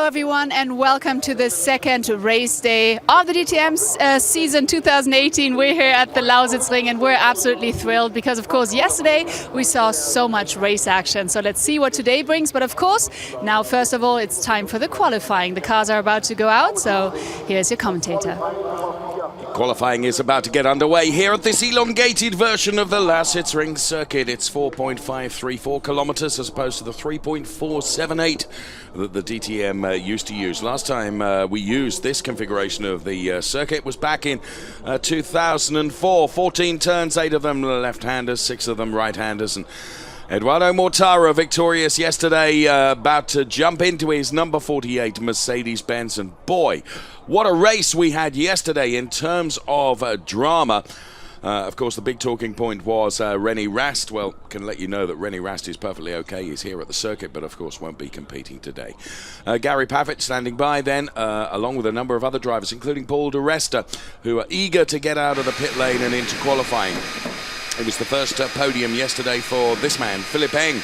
everyone, and welcome to the second race day of the DTM season 2018. We're here at the Lausitzring, and we're absolutely thrilled because, of course, yesterday we saw so much race action. So let's see what today brings. But of course, now first of all, it's time for the qualifying. The cars are about to go out, so here's your commentator. Qualifying is about to get underway here at this elongated version of the Lausitzring circuit. It's 4.534 kilometers as opposed to the 3.478 that the DTM used to use. Last time we used this configuration of the circuit was back in 2004. 14 turns, 8 of them left-handers, 6 of them right-handers, and Eduardo Mortara victorious yesterday, about to jump into his number 48 Mercedes-Benz, and boy, what a race we had yesterday in terms of drama. Of course, the big talking point was René Rast. Well, can let you know that René Rast is perfectly okay. He's here at the circuit, but of course won't be competing today. Gary Pavitt standing by then, along with a number of other drivers, including Paul de Resta, who are eager to get out of the pit lane and into qualifying. It was the first podium yesterday for this man, Philippe Eng,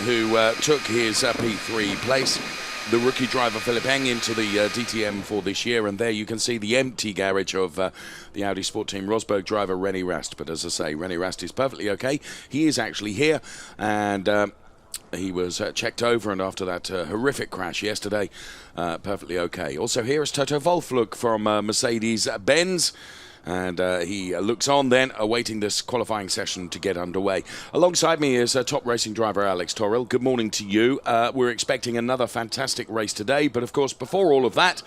who took his P3 place. The rookie driver Philippe Eng into the DTM for this year, and there you can see the empty garage of the Audi Sport Team Rosberg driver René Rast. But as I say, René Rast is perfectly okay. He is actually here, and he was checked over, and after that horrific crash yesterday, perfectly okay. Also here is Toto Wolff from Mercedes-Benz. And he looks on then, awaiting this qualifying session to get underway. Alongside me is top racing driver Alex Torrell. Good morning to you. We're expecting another fantastic race today, but of course before all of that,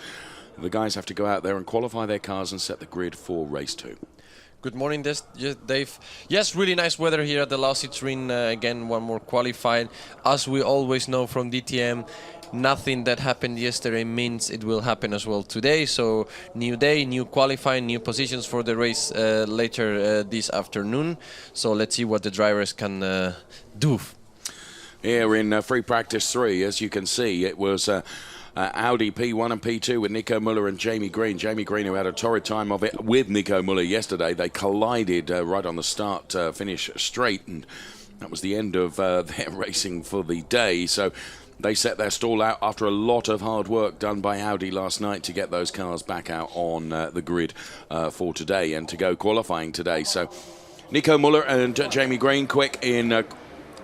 the guys have to go out there and qualify their cars and set the grid for race 2. Good morning, Dave. Yes, really nice weather here at the Lausitzring. Again, one more qualified. As we always know from DTM, nothing that happened yesterday means it will happen as well today. So new day, new qualifying, new positions for the race later this afternoon. So let's see what the drivers can do. Here in free practice 3, as you can see, it was Audi P1 and P2 with Nico Müller and Jamie Green. Jamie Green, who had a torrid time of it with Nico Müller yesterday. They collided right on the start, finish straight, and that was the end of their racing for the day. So they set their stall out after a lot of hard work done by Audi last night to get those cars back out on the grid for today and to go qualifying today. So Nico Müller and Jamie Green quick in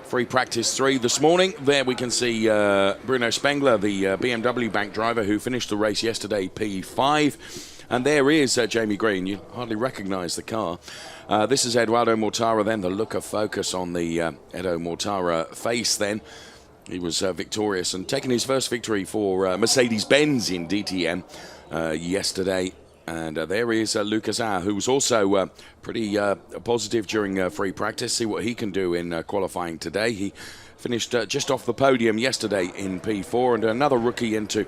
free practice 3 this morning. There we can see Bruno Spengler, the BMW Bank driver who finished the race yesterday, P5. And there is Jamie Green. You hardly recognise the car. This is Eduardo Mortara then, the look of focus on the Edo Mortara face then. He was victorious and taking his first victory for Mercedes-Benz in DTM yesterday. And there is Lucas Auer, who was also pretty positive during free practice. See what he can do in qualifying today. He finished just off the podium yesterday in P4, and another rookie into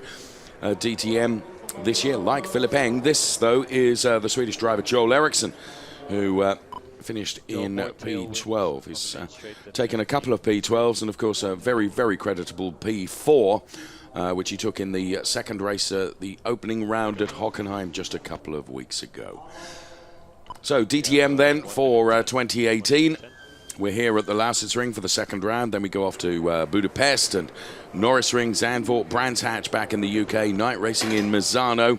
DTM this year, like Philippe Eng. This, though, is the Swedish driver Joel Eriksson, who finished in P12. He's taken a couple of P12s and, of course, a very, very creditable P4, which he took in the second race, the opening round at Hockenheim just a couple of weeks ago. So DTM then for 2018. We're here at the Lausitzring for the second round. Then we go off to Budapest and Norrisring, Zandvoort, Brands Hatch back in the UK, night racing in Misano,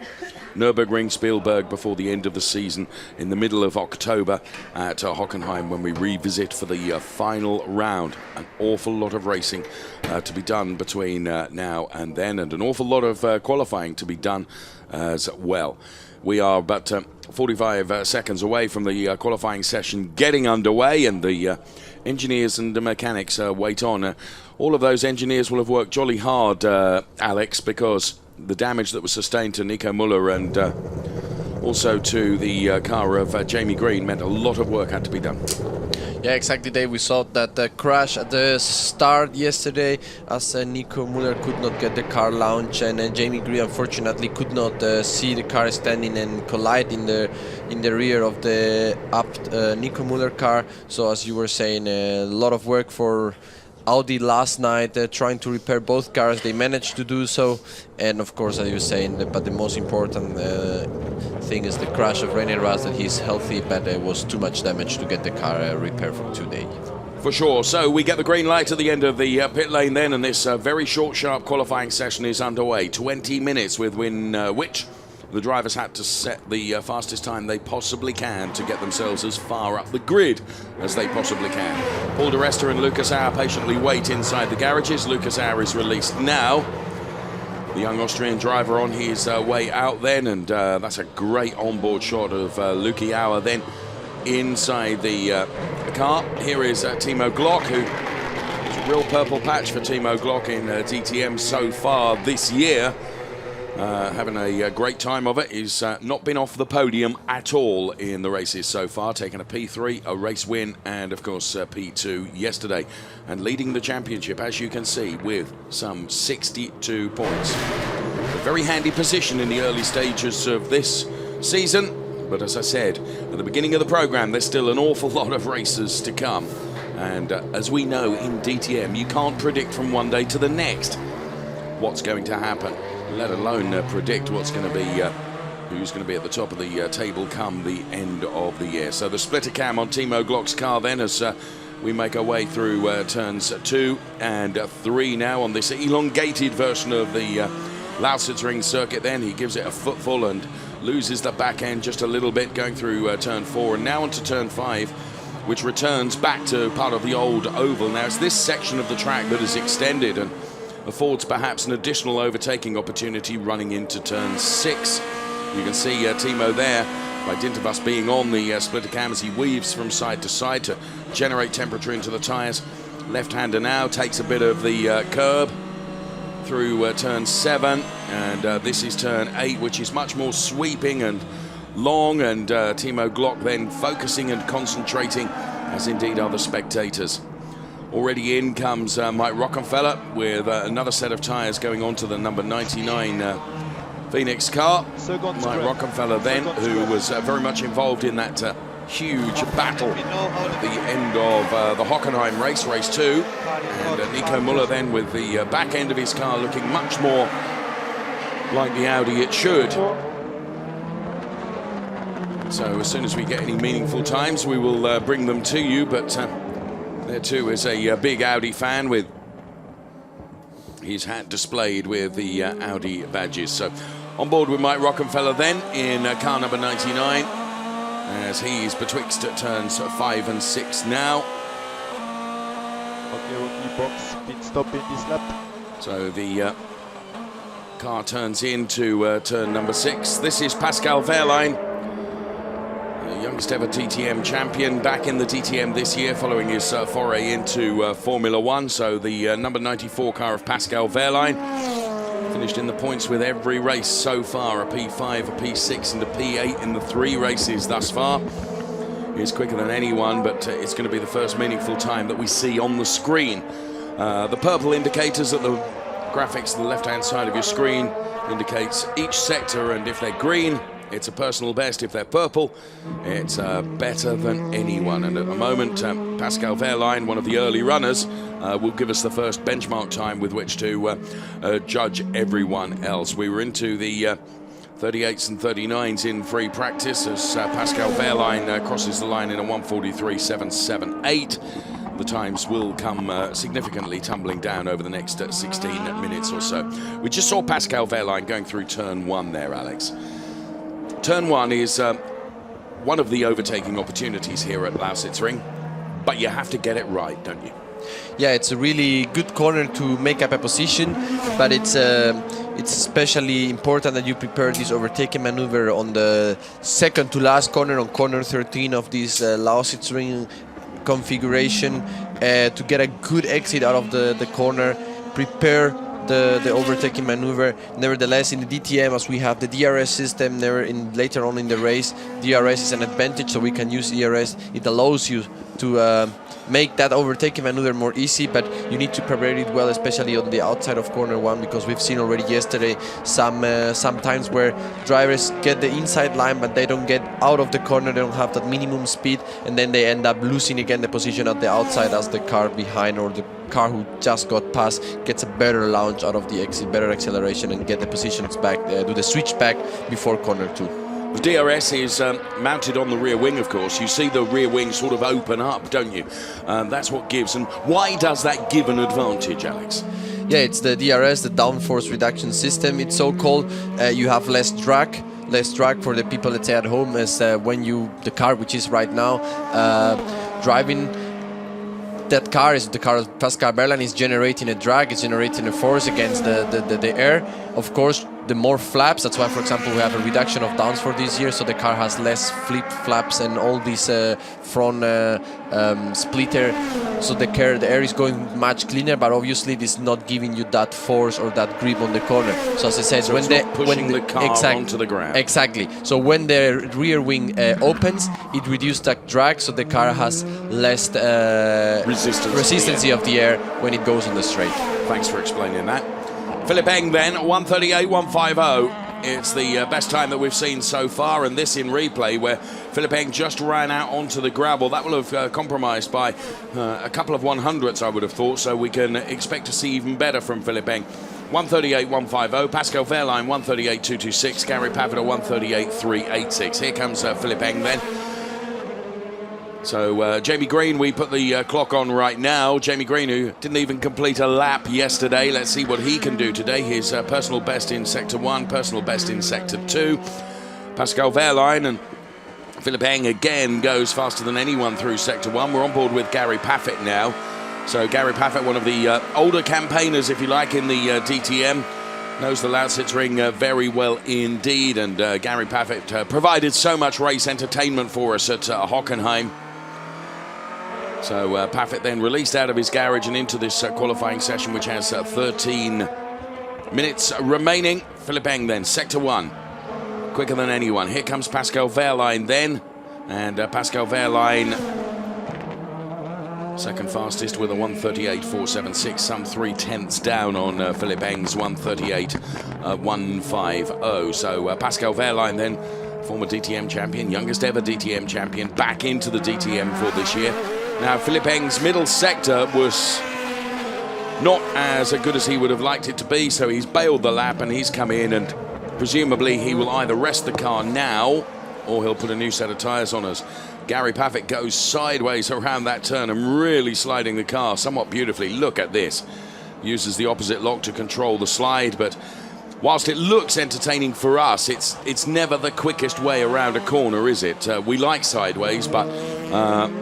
Nürburgring, Spielberg before the end of the season in the middle of October at Hockenheim when we revisit for the final round. An awful lot of racing to be done between now and then, and an awful lot of qualifying to be done as well. We are about 45 seconds away from the qualifying session getting underway, and the engineers and the mechanics wait on. All of those engineers will have worked jolly hard, Alex, because the damage that was sustained to Nico Müller and also to the car of Jamie Green meant a lot of work had to be done. Yeah, exactly, Dave. We saw that crash at the start yesterday as Nico Müller could not get the car launch, and Jamie Green unfortunately could not see the car standing and collide in the rear of the Nico Müller car. So as you were saying, a lot of work for Audi last night trying to repair both cars. They managed to do so, and of course, as you were saying, but the most important thing is the crash of René Rast, that he's healthy, but there was too much damage to get the car repaired for today. For sure. So we get the green light at the end of the pit lane then, and this very short, sharp qualifying session is underway. 20 minutes within which the drivers had to set the fastest time they possibly can to get themselves as far up the grid as they possibly can. Paul di Resta and Lucas Auer patiently wait inside the garages. Lucas Auer is released now. The young Austrian driver on his way out then, and that's a great onboard shot of Luki Auer then inside the car. Here is Timo Glock, who is a real purple patch for Timo Glock in DTM so far this year. Having a great time of it. He's not been off the podium at all in the races so far, taking a P3, a race win, and of course P2 yesterday, and leading the championship, as you can see, with some 62 points. A very handy position in the early stages of this season, but as I said at the beginning of the program, there's still an awful lot of races to come, and as we know in DTM, you can't predict from one day to the next what's going to happen, let alone predict what's going to be who's going to be at the top of the table come the end of the year. So the splitter cam on Timo Glock's car then, as we make our way through turns 2 and 3 now on this elongated version of the Lausitzring circuit. Then he gives it a footful and loses the back end just a little bit going through turn 4, and now onto turn 5, which returns back to part of the old oval. Now it's this section of the track that is extended and affords perhaps an additional overtaking opportunity running into turn 6. You can see Timo there, by dint of us being on the splitter cam, as he weaves from side to side to generate temperature into the tyres. Left-hander now takes a bit of the curb through turn 7, and this is turn 8, which is much more sweeping and long, and Timo Glock then focusing and concentrating, as indeed are the spectators. Already in comes Mike Rockenfeller with another set of tyres going on to the number 99 Phoenix car. Mike Rockenfeller then, who was very much involved in that huge battle at the end of the Hockenheim race, race 2. And Nico Müller then with the back end of his car looking much more like the Audi it should. So as soon as we get any meaningful times, we will bring them to you, but there too is a big Audi fan with his hat displayed with the Audi badges. So on board with Mike Rockenfeller then in car number 99, as he's betwixt turns 5 and 6 now. Okay, box, pit stop in this lap. So the car turns into turn number 6. This is Pascal Wehrlein, the youngest ever DTM champion, back in the DTM this year following his foray into Formula 1. So the number 94 car of Pascal Wehrlein finished in the points with every race so far, a P5, a P6 and a P8 in the 3 races thus far. He's quicker than anyone, but it's going to be the first meaningful time that we see on the screen. The purple indicators at the graphics on the left-hand side of your screen indicates each sector, and if they're green, it's a personal best. If they're purple, it's better than anyone. And at the moment, Pascal Wehrlein, one of the early runners, will give us the first benchmark time with which to judge everyone else. We were into the 38s and 39s in free practice as Pascal Wehrlein crosses the line in a 1:43.778. The times will come significantly tumbling down over the next 16 minutes or so. We just saw Pascal Wehrlein going through turn 1 there, Alex. Turn 1 is one of the overtaking opportunities here at Lausitzring, but you have to get it right, don't you? Yeah, it's a really good corner to make up a position, but it's especially important that you prepare this overtaking maneuver on the second to last corner, on corner 13 of this Lausitzring configuration, to get a good exit out of the corner, prepare the overtaking maneuver. Nevertheless, in the DTM, as we have the DRS system, later on in the race, DRS is an advantage, so we can use DRS. It allows you to make that overtaking maneuver more easy, but you need to prepare it well, especially on the outside of corner 1, because we've seen already yesterday some times where drivers get the inside line, but they don't get out of the corner, they don't have that minimum speed, and then they end up losing again the position at the outside as the car behind or the car who just got past gets a better launch out of the exit, better acceleration, and get the positions back, do the switch back before corner 2. The DRS is mounted on the rear wing, of course. You see the rear wing sort of open up, don't you? That's what gives. And why does that give an advantage, Alex? Yeah, it's the DRS, the downforce reduction system. It's so called. You have less drag for the people that stay at home, as when the car which is right now driving. That car is the car of Pascal Wehrlein is generating a drag, it's generating a force against the air. Of course, the more flaps, that's why, for example, we have a reduction of downforce this year, so the car has less flip flaps and all these front splitter, so the air is going much cleaner, but obviously it is not giving you that force or that grip on the corner. So as I said, so when the car onto the ground. Exactly. So when the rear wing opens, it reduces that drag, so the car has less resistance of the air when it goes on the straight. Thanks for explaining that. Philip Eng then, 1:38.150. It's the best time that we've seen so far, and this in replay where Philip Eng just ran out onto the gravel. That will have compromised by a couple of 100ths, I would have thought, so we can expect to see even better from Philip Eng. 1:38.150, Pascal Wehrlein 1:38.226, Gary Pavitt 1:38.386. Here comes Philip Eng then. So Jamie Green, we put the clock on right now. Jamie Green, who didn't even complete a lap yesterday. Let's see what he can do today. His personal best in Sector 1, personal best in Sector 2. Pascal Wehrlein and Philip Eng again goes faster than anyone through Sector 1. We're on board with Gary Pavitt now. So Gary Pavitt, one of the older campaigners, if you like, in the DTM. Knows the Lausitzring very well indeed. And Gary Pavitt provided so much race entertainment for us at Hockenheim. So Pavitt then released out of his garage and into this qualifying session, which has 13 minutes remaining. Philip Eng then, Sector 1, quicker than anyone. Here comes Pascal Wehrlein then, and Pascal Wehrlein second fastest with a 1:38.476, some 3/10ths down on Philip Eng's 1:38.150. So Pascal Wehrlein then, former DTM champion, youngest ever DTM champion, back into the DTM for this year. Now, Philip Eng's middle sector was not as good as he would have liked it to be, so he's bailed the lap and he's come in, and presumably he will either rest the car now or he'll put a new set of tyres on us. Gary Pavitt goes sideways around that turn and really sliding the car somewhat beautifully. Look at this. Uses the opposite lock to control the slide, but whilst it looks entertaining for us, it's never the quickest way around a corner, is it? We like sideways, but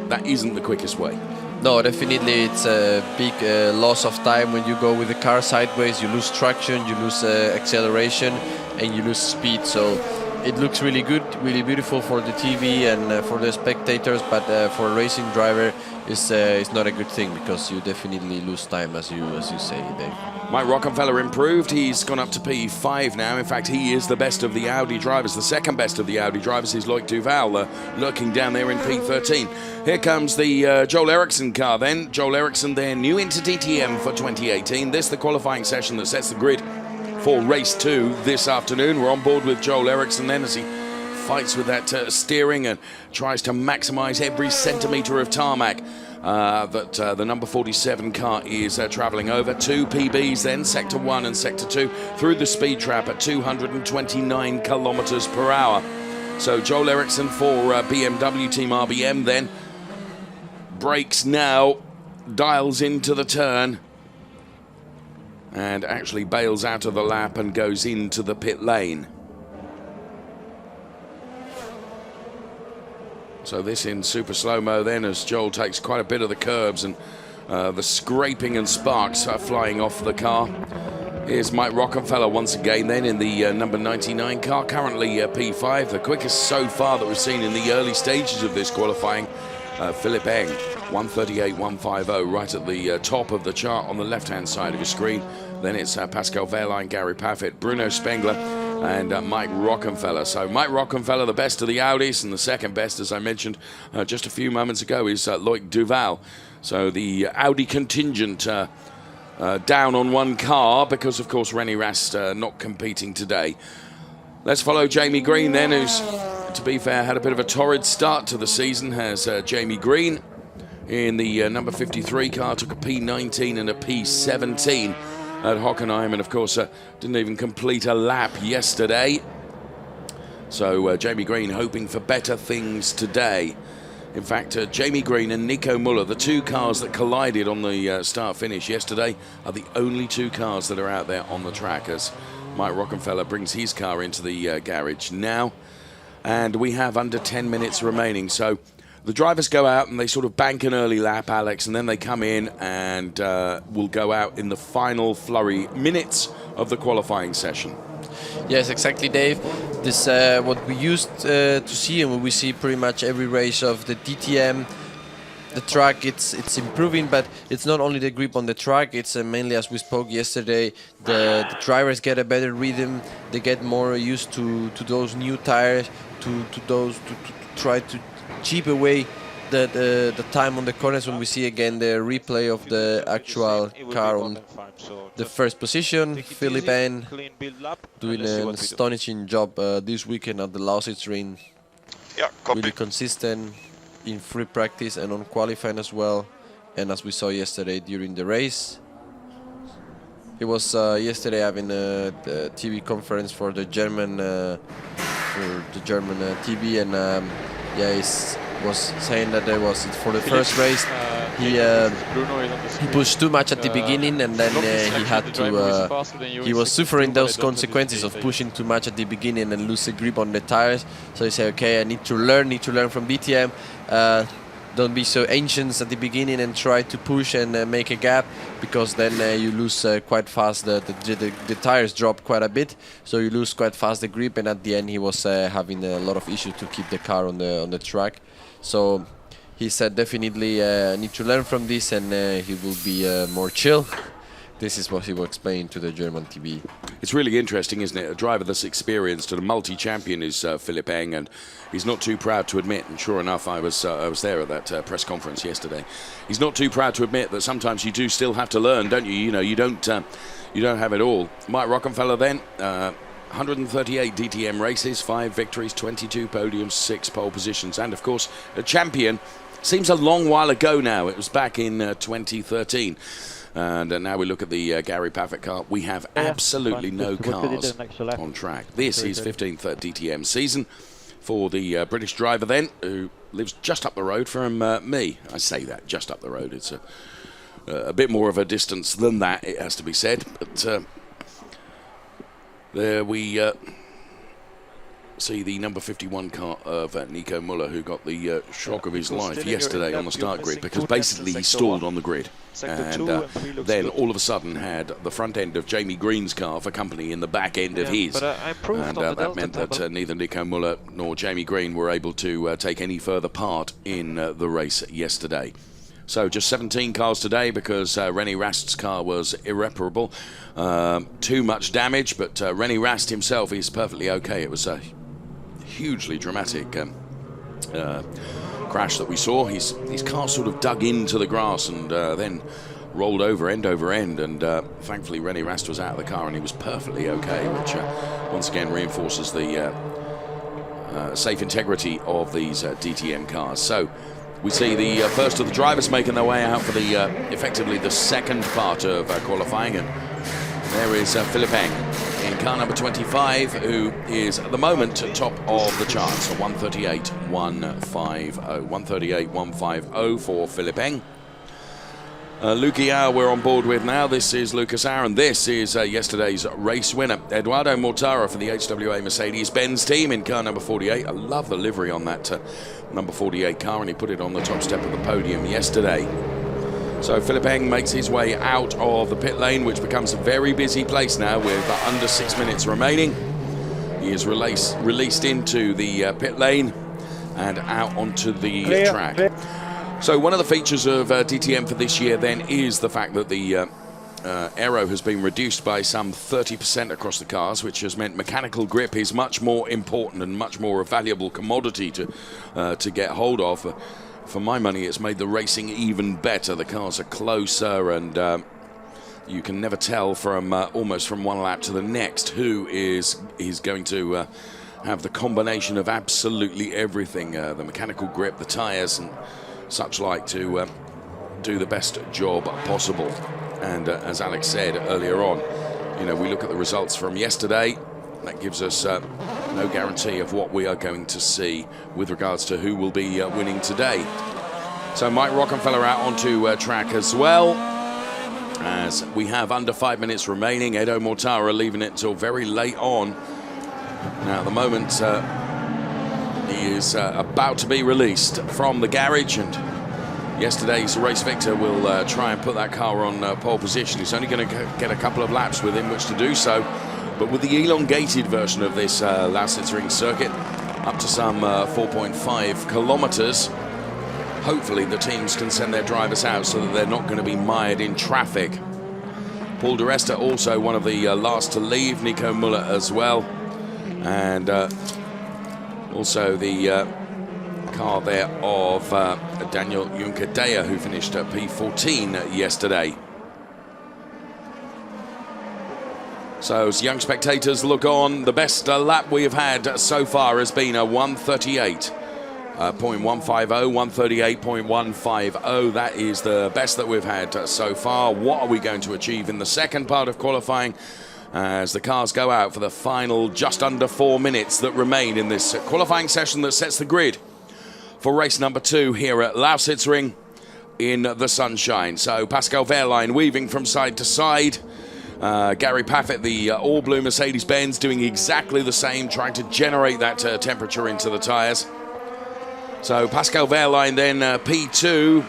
that isn't the quickest way. No, definitely it's a big loss of time when you go with the car sideways. You lose traction, you lose acceleration, and you lose speed. So it looks really good, really beautiful for the TV and for the spectators, but for a racing driver, it's not a good thing, because you definitely lose time, as you say, Dave. Mike Rockenfeller improved. He's gone up to P5 now. In fact, he is the best of the Audi drivers. The second best of the Audi drivers is Loic Duval, lurking down there in P13. Here comes the Joel Eriksson car then. Joel Eriksson there, new into DTM for 2018. This is the qualifying session that sets the grid for race 2 this afternoon. We're on board with Joel Eriksson then as he fights with that steering and tries to maximize every centimetre of tarmac that the number 47 car is travelling over. 2 PBs then, Sector 1 and Sector 2, through the speed trap at 229 kilometres per hour. So Joel Eriksson for BMW Team RBM then brakes now, dials into the turn, and actually bails out of the lap and goes into the pit lane. So this in super slow-mo then, as Joel takes quite a bit of the curbs, and the scraping and sparks are flying off the car. Here's Mike Rockenfeller once again then in the number 99 car, currently P5, the quickest so far that we've seen in the early stages of this qualifying. Philip Eng, 1:38.150, right at the top of the chart on the left-hand side of your screen. Then it's Pascal Wehrlein, Gary Pavitt, Bruno Spengler, and Mike Rockenfeller. So Mike Rockenfeller, the best of the Audis, and the second best, as I mentioned just a few moments ago, is Loic Duval. So the Audi contingent down on one car because, of course, René Rast not competing today. Let's follow Jamie Green then, who's, to be fair, had a bit of a torrid start to the season, has Jamie Green in the number 53 car, took a P19 and a P17 at Hockenheim, and of course didn't even complete a lap yesterday. So Jamie Green hoping for better things today. In fact, Jamie Green and Nico Muller, the two cars that collided on the start-finish yesterday, are the only two cars that are out there on the track as Mike Rockenfeller brings his car into the garage now. And we have under 10 minutes remaining. So the drivers go out and they sort of bank an early lap, Alex, and then they come in and will go out in the final flurry minutes of the qualifying session. Yes, exactly, Dave. This what we used to see, and we see pretty much every race of the DTM. The track, it's improving, but it's not only the grip on the track. It's mainly, as we spoke yesterday, the drivers get a better rhythm. They get more used to those new tires, to try to chip away the time on the corners. When we see again the replay of the actual car on the first position, Philip N doing an astonishing job this weekend at the Lausitzring. Yeah, copy. Really consistent in free practice and on qualifying as well, and as we saw yesterday during the race. He was yesterday having the TV conference for the German TV, and yeah, he was saying that there was for the first race he pushed too much at the beginning, and then he had to he was suffering those consequences of pushing too much at the beginning and lose the grip on the tires. So he said, okay, I need to learn from DTM. Don't be so anxious at the beginning and try to push and make a gap, because then you lose quite fast. The tires drop quite a bit, so you lose quite fast the grip. And at the end, he was having a lot of issues to keep the car on the track. So he said definitely need to learn from this, and he will be more chill. This is what he will explain to the German TV. It's really interesting, isn't it? A driver that's experienced and a multi-champion is Philip Eng, and he's not too proud to admit, and sure enough, I was there at that press conference yesterday. He's not too proud to admit that sometimes you do still have to learn, don't you? You know, you don't have it all. Mike Rockenfeller then, 138 DTM races, 5 victories, 22 podiums, 6 pole positions, and of course, a champion. Seems a long while ago now. It was back in 2013. And now we look at the Gary Pavitt car. We have absolutely no cars on track. This is 15th DTM season for the British driver then, who lives just up the road from me. I say that, just up the road. It's a bit more of a distance than that, it has to be said. But there we see the number 51 car of Nico Muller, who got the shock of his life yesterday on the start grid, because basically he stalled on the grid. And then all of a sudden had the front end of Jamie Green's car for company in the back end of his. And that meant that neither Nico Muller nor Jamie Green were able to take any further part in the race yesterday. So just 17 cars today, because René Rast's car was irreparable. Too much damage, but René Rast himself is perfectly okay. It was a hugely dramatic crash that we saw. His car sort of dug into the grass and then rolled over end, and thankfully René Rast was out of the car and he was perfectly okay, which once again reinforces the safe integrity of these DTM cars. So we see the first of the drivers making their way out for the effectively the second part of qualifying, and there is Philip Eng in car number 25, who is at the moment top of the charts. So 138.150. 138.150 for Philip Eng. Luki Auer we're on board with now. This is Lucas Auer, and this is yesterday's race winner, Eduardo Mortara for the HWA Mercedes-Benz team in car number 48. I love the livery on that number 48 car, and he put it on the top step of the podium yesterday. So Philip Eng makes his way out of the pit lane, which becomes a very busy place now with under 6 minutes remaining. He is released into the pit lane and out onto the track. So one of the features of DTM for this year then is the fact that the aero has been reduced by some 30% across the cars, which has meant mechanical grip is much more important and much more a valuable commodity to get hold of. For my money, it's made the racing even better. The cars are closer, and you can never tell from almost from one lap to the next who is going to have the combination of absolutely everything, the mechanical grip, the tyres and such like, to do the best job possible. And as Alex said earlier on, you know, we look at the results from yesterday. that gives us no guarantee of what we are going to see with regards to who will be winning today. So Mike Rockenfeller out onto track as well, as we have under 5 minutes remaining. Edo Mortara leaving it until very late on. Now at the moment he is about to be released from the garage, and yesterday's race victor will try and put that car on pole position. He's only going to get a couple of laps within which to do so, but with the elongated version of this Lausitzring circuit, up to some 4.5 kilometers, hopefully the teams can send their drivers out so that they're not going to be mired in traffic. Paul de Resta also one of the last to leave, Nico Müller as well, and also the car there of Daniel Juncker-Deyer, who finished at P14 yesterday. So as young spectators look on, the best lap we have had so far has been a 138.150, 138.150. That is the best that we've had so far. What are we going to achieve in the second part of qualifying as the cars go out for the final just under 4 minutes that remain in this qualifying session that sets the grid for race number 2 here at Lausitzring in the sunshine. So Pascal Wehrlein weaving from side to side. Gary Paffett, the all-blue Mercedes-Benz, doing exactly the same, trying to generate that temperature into the tyres. So Pascal Wehrlein then P2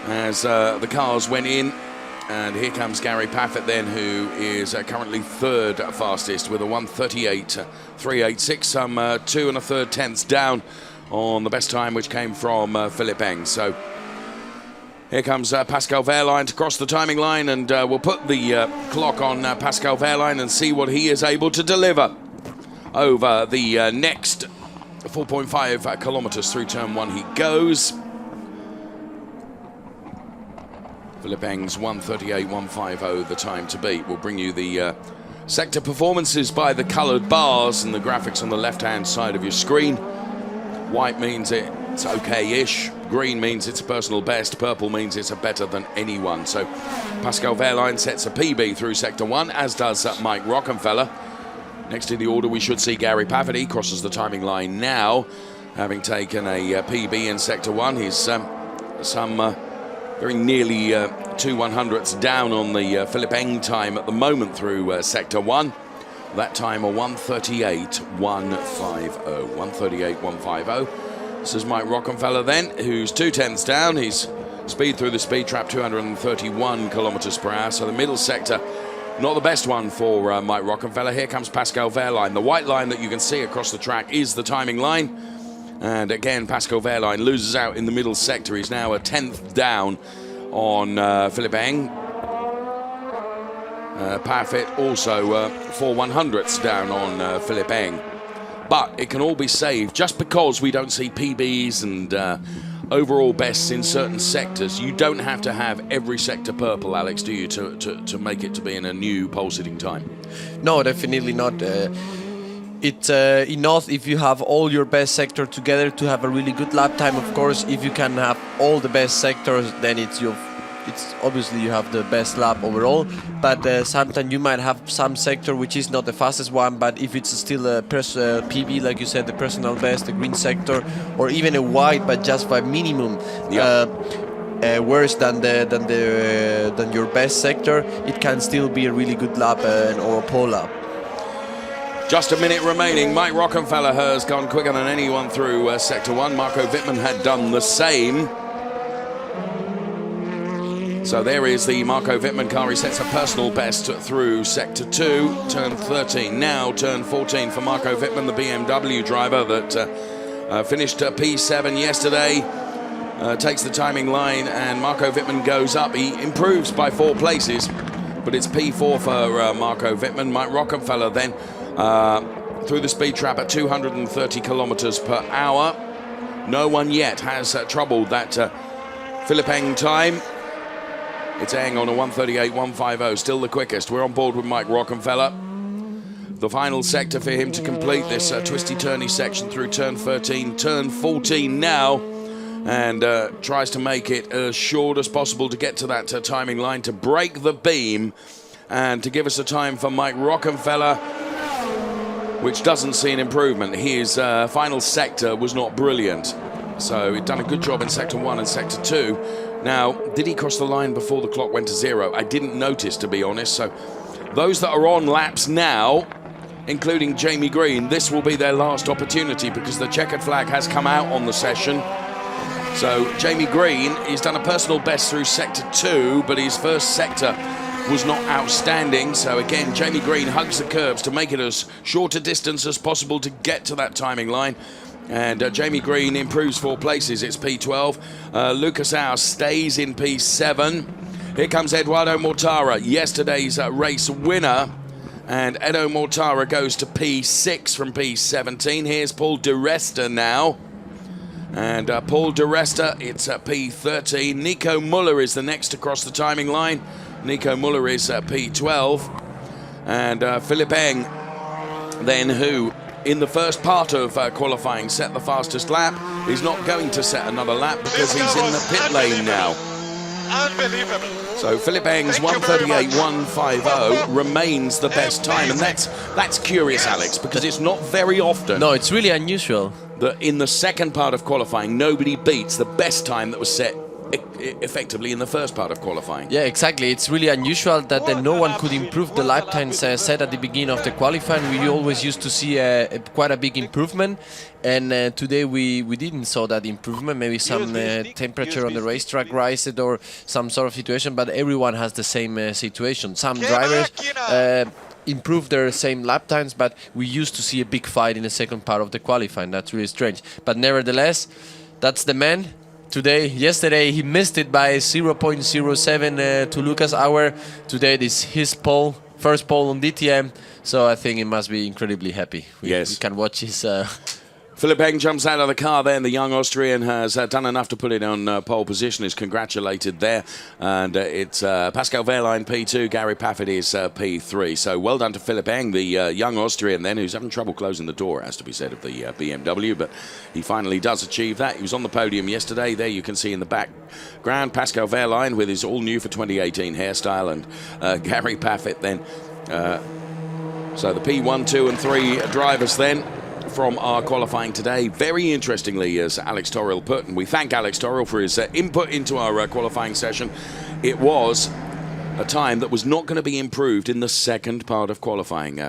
as the cars went in. And here comes Gary Paffett then, who is currently third fastest with a 138.386, some 2 1/3 tenths down on the best time, which came from Philip Eng. So here comes Pascal Wehrlein to cross the timing line, and we'll put the clock on Pascal Wehrlein and see what he is able to deliver over the next 4.5 kilometers through turn 1 he goes. Philip Eng's 138.150 the time to beat. We'll bring you the sector performances by the coloured bars and the graphics on the left-hand side of your screen. White means it's okay-ish. Green means it's a personal best. Purple means it's a better than anyone. So Pascal Wehrlein sets a PB through Sector 1, as does Mike Rockenfeller. Next in the order, we should see Gary Paffett. He crosses the timing line now, having taken a PB in Sector 1. He's some very nearly 2 100ths down on the Philip Eng time at the moment through Sector 1. That time a 138.150. 138.150. This is Mike Rockenfeller then, who's 2 tenths down. He's speed through the speed trap, 231 kilometers per hour. So the middle sector, not the best one for Mike Rockenfeller. Here comes Pascal Wehrlein. The white line that you can see across the track is the timing line. And again, Pascal Wehrlein loses out in the middle sector. He's now a 10th down on Philip Eng. Paffett also 4 100ths down on Philip Eng. But it can all be saved just because we don't see PBs and overall bests in certain sectors. You don't have to have every sector purple, Alex, do you, to make it to be in a new pole sitting time? No, definitely not. It's enough if you have all your best sector together to have a really good lap time. Of course, if you can have all the best sectors, then it's obviously you have the best lap overall. But sometimes you might have some sector which is not the fastest one, but if it's still a PB, like you said, the personal best, the green sector, or even a white, but just by minimum. Worse than your best sector, it can still be a really good lap or a pole lap. Just a minute remaining. Mike Rockenfeller has gone quicker than anyone through Sector 1. Marco Wittmann had done the same. So there is the Marco Wittmann car. He sets a personal best through Sector 2, turn 13. Now turn 14 for Marco Wittmann, the BMW driver that finished P7 yesterday. Takes the timing line, and Marco Wittmann goes up. He improves by 4 places, but it's P4 for Marco Wittmann. Mike Rockenfeller then through the speed trap at 230 kilometers per hour. No one yet has troubled that Philip Eng time. It's Eng on a 138.150, still the quickest. We're on board with Mike Rockenfeller. The final sector for him to complete this twisty-turny section through turn 13, turn 14 now, and tries to make it as short as possible to get to that timing line, to break the beam, and to give us a time for Mike Rockenfeller which doesn't see an improvement. His final sector was not brilliant. So he'd done a good job in Sector 1 and Sector 2. Now, did he cross the line before the clock went to 0? I didn't notice, to be honest. So those that are on laps now, including Jamie Green, this will be their last opportunity because the checkered flag has come out on the session. So Jamie Green, he's done a personal best through Sector 2, but his first sector was not outstanding. So again, Jamie Green hugs the curbs to make it as short a distance as possible to get to that timing line. And Jamie Green improves 4 places. It's P12. Lucas Howe stays in P7. Here comes Eduardo Mortara, yesterday's race winner. And Edo Mortara goes to P6 from P17. Here's Paul de Resta now. And Paul de Resta, it's at P13. Nico Muller is the next to cross the timing line. Nico Muller is at P12. And Philipp Eng, then, who in the first part of qualifying set the fastest lap, is not going to set another lap because he's in the pit lane now. Unbelievable. So Philipp Eng's 1:38.150 remains the best time, and that's curious, Alex, because it's not very often. No, it's really unusual. That in the second part of qualifying, nobody beats the best time that was set effectively in the first part of qualifying. Yeah, exactly. It's really unusual that no one could improve the lap times set at the beginning of the qualifying. We always used to see quite a big improvement, and today we didn't saw that improvement. Maybe some temperature on the racetrack rised or some sort of situation, but everyone has the same situation. Some drivers improve their same lap times, but we used to see a big fight in the second part of the qualifying. That's really strange. But nevertheless, that's the man. Yesterday he missed it by 0.07 to Lucas Hour. Today this is his pole, first pole on DTM. So I think he must be incredibly happy. We can watch his... Philipp Eng jumps out of the car then. The young Austrian has done enough to put it on pole position, is congratulated there. And it's Pascal Wehrlein P2, Gary Paffett is P3. So well done to Philipp Eng, the young Austrian then, who's having trouble closing the door, has to be said, of the BMW. But he finally does achieve that. He was on the podium yesterday. There you can see in the background Pascal Wehrlein with his all-new for 2018 hairstyle, and Gary Paffett then. So the P1, 2 and 3 drivers then from our qualifying today. Very interestingly, as Alex Torrill put, and we thank Alex Torrill for his input into our qualifying session, it was a time that was not going to be improved in the second part of qualifying.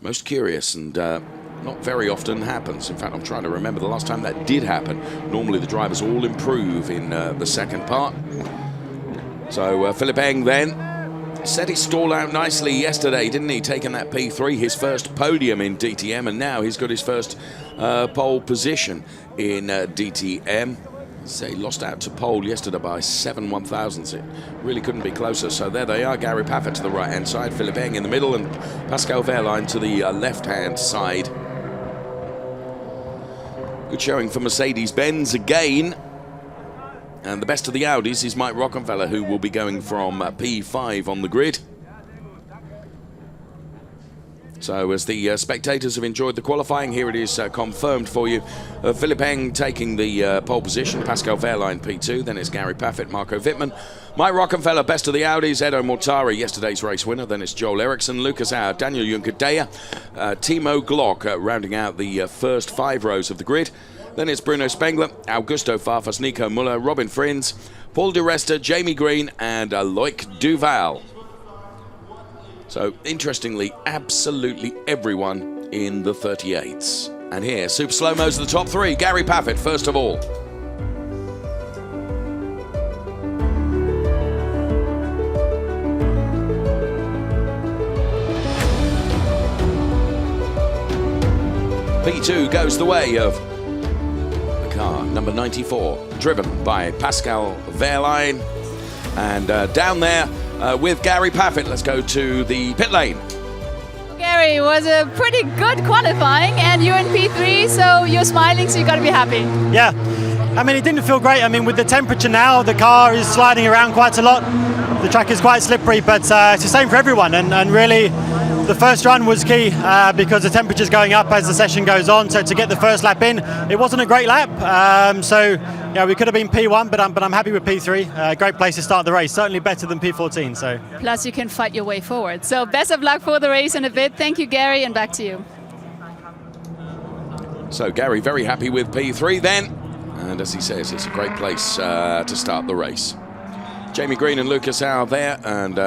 Most curious, and not very often happens. In fact, I'm trying to remember the last time that did happen. Normally the drivers all improve in the second part. So Philipp Eng then set his stall out nicely yesterday, didn't he? Taking that P3, his first podium in DTM, and now he's got his first pole position in DTM. So he lost out to pole yesterday by 7 1/1000ths. It really couldn't be closer. So there they are, Gary Paffett to the right-hand side, Philipp Eng in the middle, and Pascal Wehrlein to the left-hand side. Good showing for Mercedes-Benz again. And the best of the Audis is Mike Rockenfeller, who will be going from P5 on the grid. So as the spectators have enjoyed the qualifying, here it is confirmed for you. Philipp Eng taking the pole position, Pascal Wehrlein P2, then it's Gary Paffett, Marco Wittmann. Mike Rockenfeller, best of the Audis, Edo Mortara, yesterday's race winner, then it's Joel Eriksson, Lucas Howe, Daniel Juncker-Deya, Timo Glock rounding out the first 5 rows of the grid. Then it's Bruno Spengler, Augusto Farfus, Nico Muller, Robin Frins, Paul de Resta, Jamie Green, and Loic Duval. So, interestingly, absolutely everyone in the 38s. And here, super slow-mos of the top 3. Gary Paffett, first of all. P2 goes the way of car number 94, driven by Pascal Wehrlein. And down there with Gary Paffett, let's go to the pit lane. Gary, it was a pretty good qualifying, and you're in P3, so you're smiling, so you got to be happy. Yeah, I mean, it didn't feel great. I mean, with the temperature now, the car is sliding around quite a lot. The track is quite slippery, but it's the same for everyone. And really, the first run was key because the temperature's going up as the session goes on. So to get the first lap in, it wasn't a great lap. So yeah, we could have been P1, but I'm happy with P3. Great place to start the race. Certainly better than P14. So plus you can fight your way forward. So best of luck for the race in a bit. Thank you, Gary, and back to you. So Gary very happy with P3 then. And as he says, it's a great place to start the race. Jamie Green and Lucas Auer there, and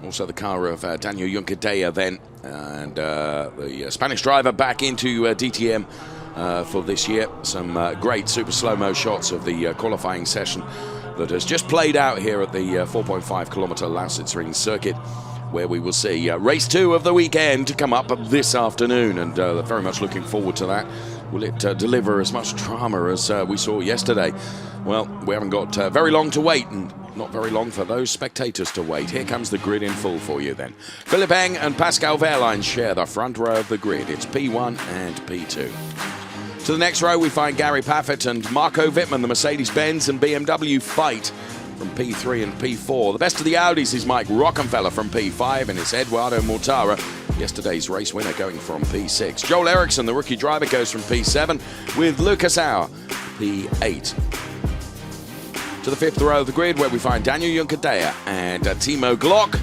also the car of Daniel Juncadella then. And the Spanish driver back into DTM for this year. Some great super slow-mo shots of the qualifying session that has just played out here at the 4.5-kilometer Lausitzring circuit, where we will see race 2 of the weekend to come up this afternoon, and very much looking forward to that. Will it deliver as much drama as we saw yesterday? Well, we haven't got very long to wait, and not very long for those spectators to wait. Here comes the grid in full for you then. Philipp Eng and Pascal Wehrlein share the front row of the grid. It's P1 and P2. To the next row, we find Gary Paffett and Marco Wittmann. The Mercedes-Benz and BMW fight from P3 and P4. The best of the Audis is Mike Rockenfeller from P5, and it's Eduardo Mortara, yesterday's race winner, going from P6. Joel Eriksson, the rookie driver, goes from P7, with Lucas Auer, P8. To the 5th row of the grid, where we find Daniel Juncadella and Timo Glock.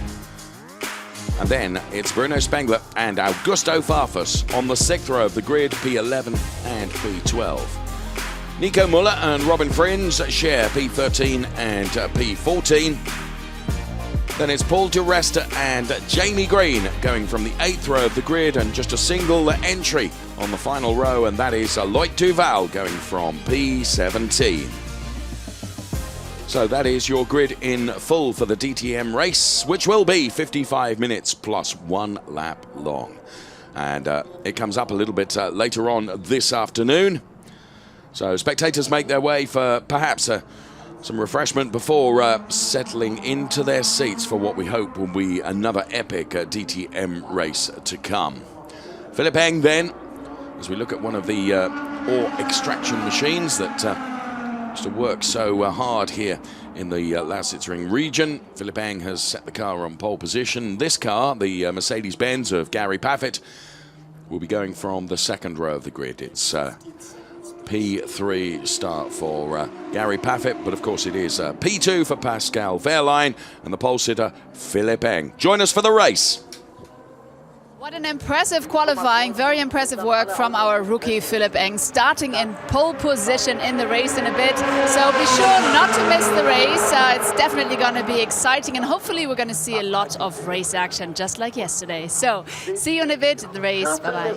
And then it's Bruno Spengler and Augusto Farfus on the 6th row of the grid, P11 and P12. Nico Muller and Robin Frins share P13 and P14. Then it's Paul di Resta and Jamie Green going from the 8th row of the grid, and just a single entry on the final row, and that is Loïc Duval going from P17. So that is your grid in full for the DTM race, which will be 55 minutes plus 1 lap long. And it comes up a little bit later on this afternoon. So spectators make their way for perhaps some refreshment before settling into their seats for what we hope will be another epic DTM race to come. Philipp Eng then, as we look at one of the ore extraction machines that used to work so hard here in the Lausitzring region. Philipp Eng has set the car on pole position. This car, the Mercedes-Benz of Gary Paffett, will be going from the 2nd row of the grid. It's P3 start for Gary Paffett, but of course it is P2 for Pascal Wehrlein and the pole sitter Philipp Eng. Join us for the race. What an impressive qualifying, very impressive work from our rookie Philipp Eng, starting in pole position in the race in a bit. So be sure not to miss the race. It's definitely going to be exciting, and hopefully we're going to see a lot of race action just like yesterday. So see you in a bit, the race. Bye-bye.